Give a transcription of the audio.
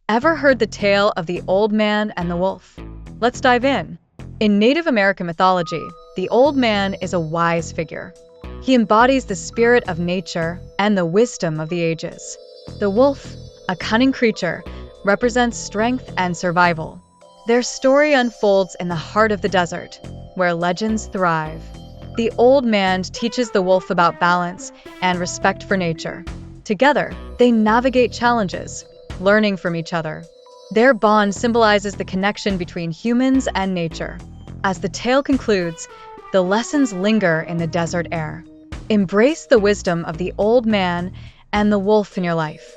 Ever heard the tale of the old man and the wolf? Let's dive in. In Native American mythology, the old man is a wise figure. He embodies the spirit of nature and the wisdom of the ages. The wolf, a cunning creature, represents strength and survival. Their story unfolds in the heart of the desert, where legends thrive. The old man teaches the wolf about balance and respect for nature. Together, they navigate challenges, learning from each other. Their bond symbolizes the connection between humans and nature. As the tale concludes, the lessons linger in the desert air. Embrace the wisdom of the old man and the wolf in your life.